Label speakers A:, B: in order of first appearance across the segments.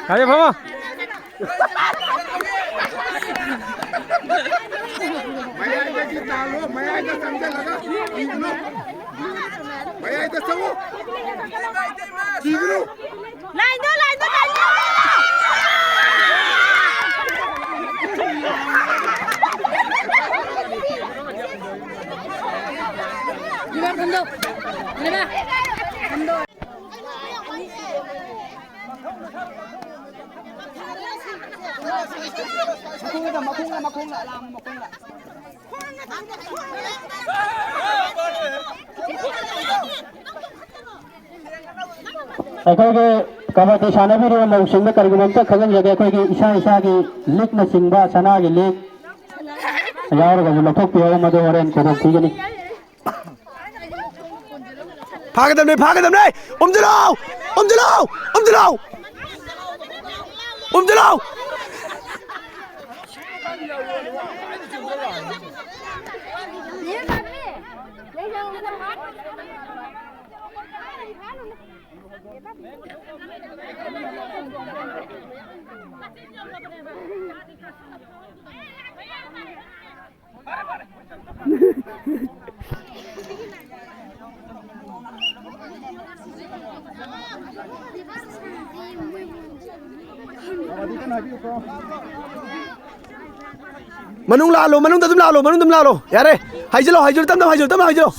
A: Hadi Pama.
B: अखोगे कबड्डी सानबीरो मौसिंग करिगुमत खगन जगे अखोगे इसा इसा की लीग न सिंबा सना की लीग यार गजु लथोक पियो मदो हरेन को ठीगनी
C: फागदम नहीं उमजलाओ Manung lalo yare haijelo tam haijelo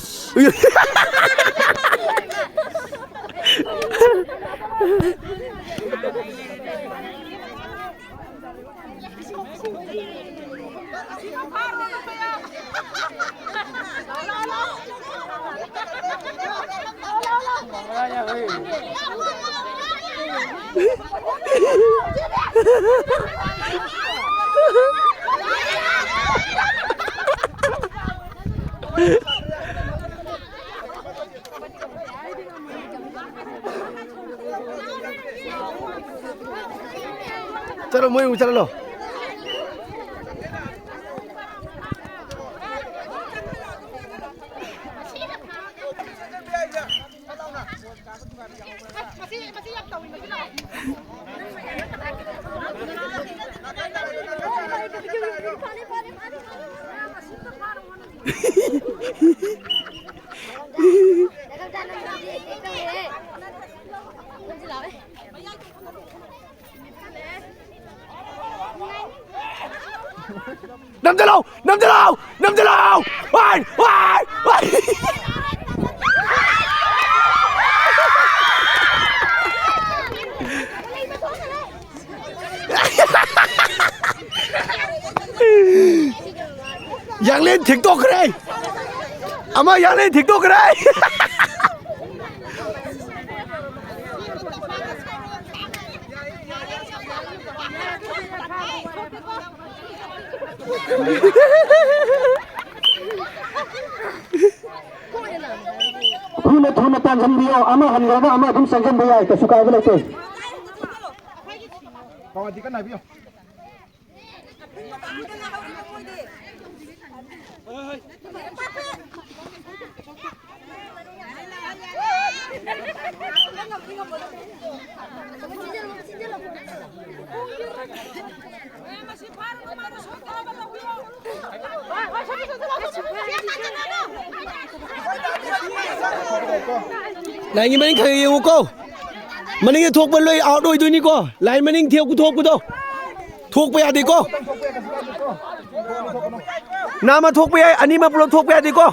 C: चलो मैं चलो लो Nằm chalo Vai Yang lên TikTok cái đây Ama yang lên TikTok cái đây
B: थून तांजन दियो अमा हनगरगा अमा तुम संगन भैया के सुकाय बोलते
C: कौन दिक्कत नहीं बियो Này như mình thấy yêu cô Mình nghe thuộc bên lưới áo đôi tôi ní cô Lại mình theo cô thuộc cô đâu Thuộc bây giờ đi cô Nào mà thuộc bây giờ Anh mà thuộc bây giờ đi cô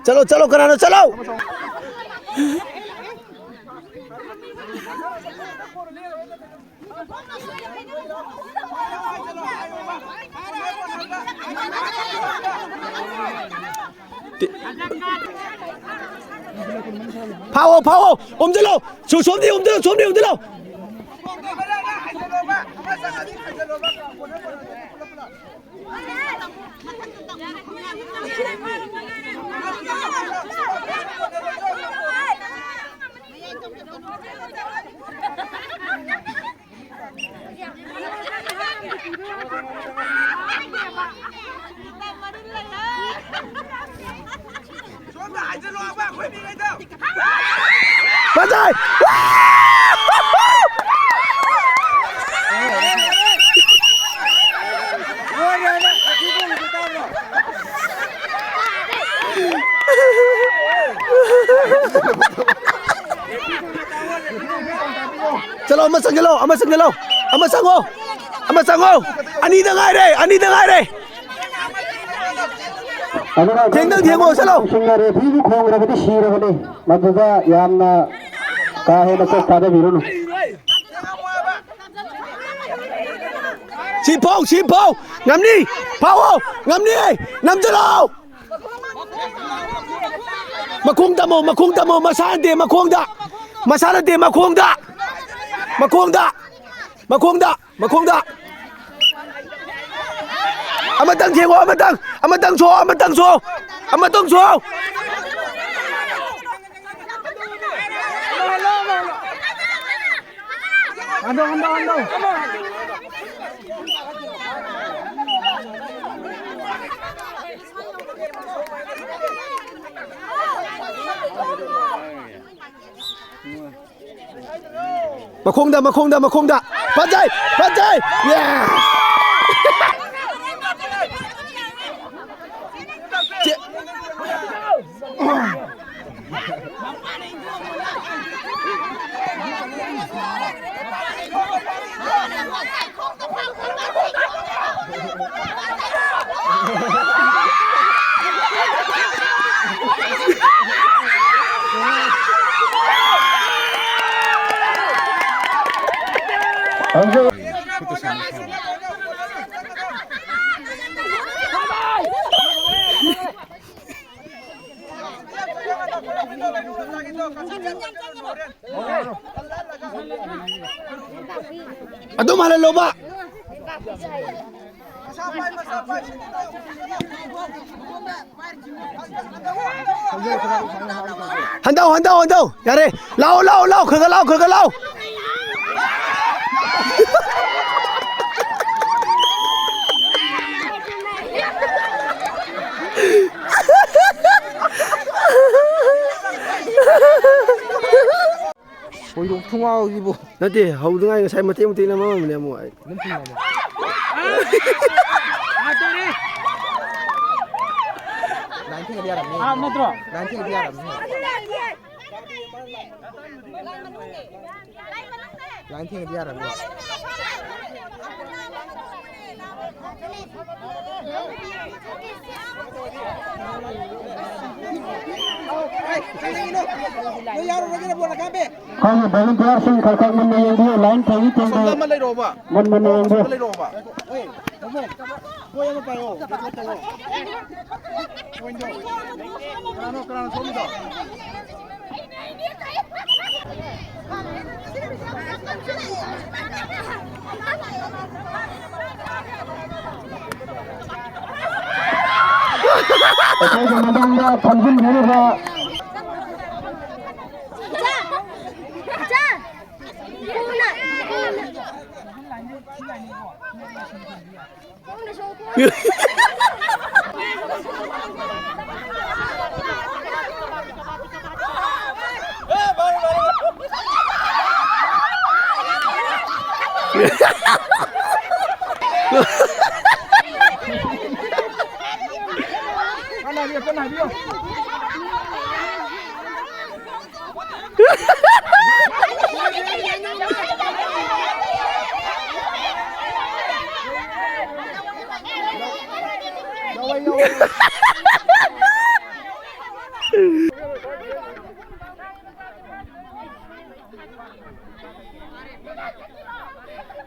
C: चलो चलो करानो चलो 파워 파워 옴들로 솜디 옴들로 솜디 옴들로 맞아 चलो अमर संग लो अमर संग लो अमर संगो अनि दंगाई रे 땡당 대고 살로
B: 신나래 비비 공으로 그때 시러거든 맞다 야암나 가해나 꼭 받아 비로노
C: 심포 남니 파워 남니 남들어 마콩다모 마사한테 마콩다 아마땅 대고 아마땅 줘 안동 마콩다 반자이 야 Aduh malah loba. 한다오. 야래, 라오. 그거 라오.
A: ꯊꯨꯡꯉꯥꯎꯁꯤꯕꯨ
C: ꯅꯠꯇꯦ ꯍꯧꯗꯉꯥꯏ ꯉꯁꯥꯏ ꯃꯇꯦꯛ ꯃꯇꯦꯛ ꯅꯝꯃꯝꯕꯅꯦ ꯑꯃꯨꯛ ꯑꯩ
A: ꯊꯦꯡꯒꯗꯤ ꯌꯥꯔꯝꯅꯤ
B: ꯅꯠꯇ꯭ꯔꯣ
A: ꯊꯦꯡꯒꯗꯤ ꯌꯥꯔꯝꯅꯤ ꯊꯦꯡꯒꯗꯤ ꯌꯥꯔꯝꯅꯤ
B: ꯈꯣꯏꯒꯤ ꯚꯣꯂꯨꯟꯇꯤꯌꯔꯁꯤꯡ ꯈꯔ ꯈꯔ ꯃꯨꯟꯅ ꯌꯦꯡꯕꯤꯌꯨ ꯂꯥꯏꯟ ꯊꯦꯡꯉꯤ ꯊꯦꯡꯗꯦ ꯃꯨꯟꯅ ꯌꯦꯡꯕꯤꯌꯨ ꯑꯩꯈꯣꯏꯒꯤ ꯃꯃꯥꯡꯗ ꯊꯝꯖꯤꯟꯕꯤꯔꯤꯕ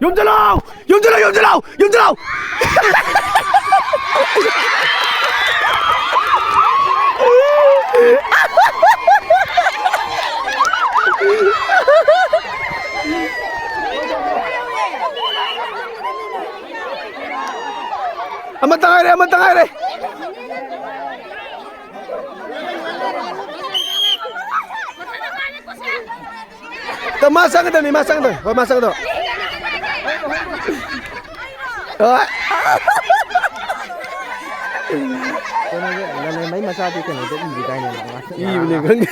C: 용전아! 용전아! 용전아! 용전아! 한번 당하래, 한번 당하래. 또 마상거든, 니 마상거든, 마상거든.
A: mấy mà sao thì cái này sẽ gì đây này
C: 이분이 근데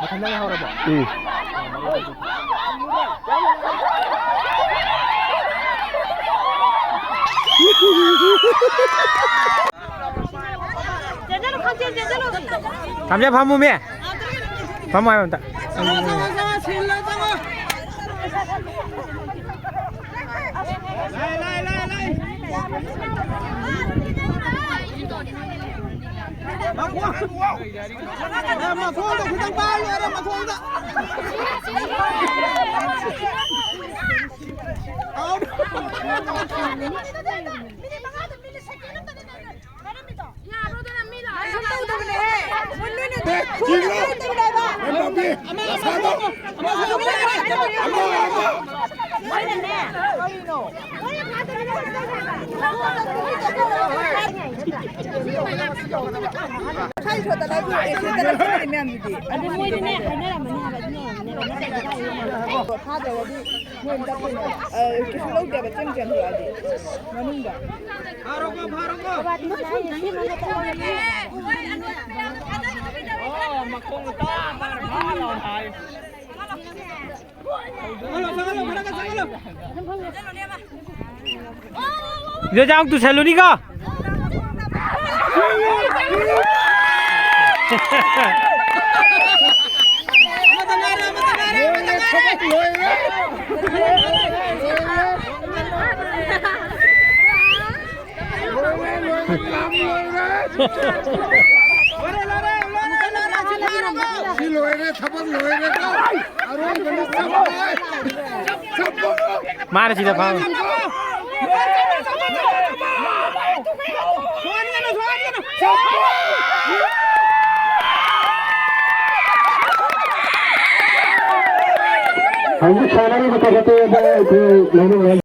A: matanda hora ba
D: 감자 밥 몸에 밥 먹으면 다 이제 장 또 셀로니가 말해 지다 봐.
B: 한국 사람이 그때 그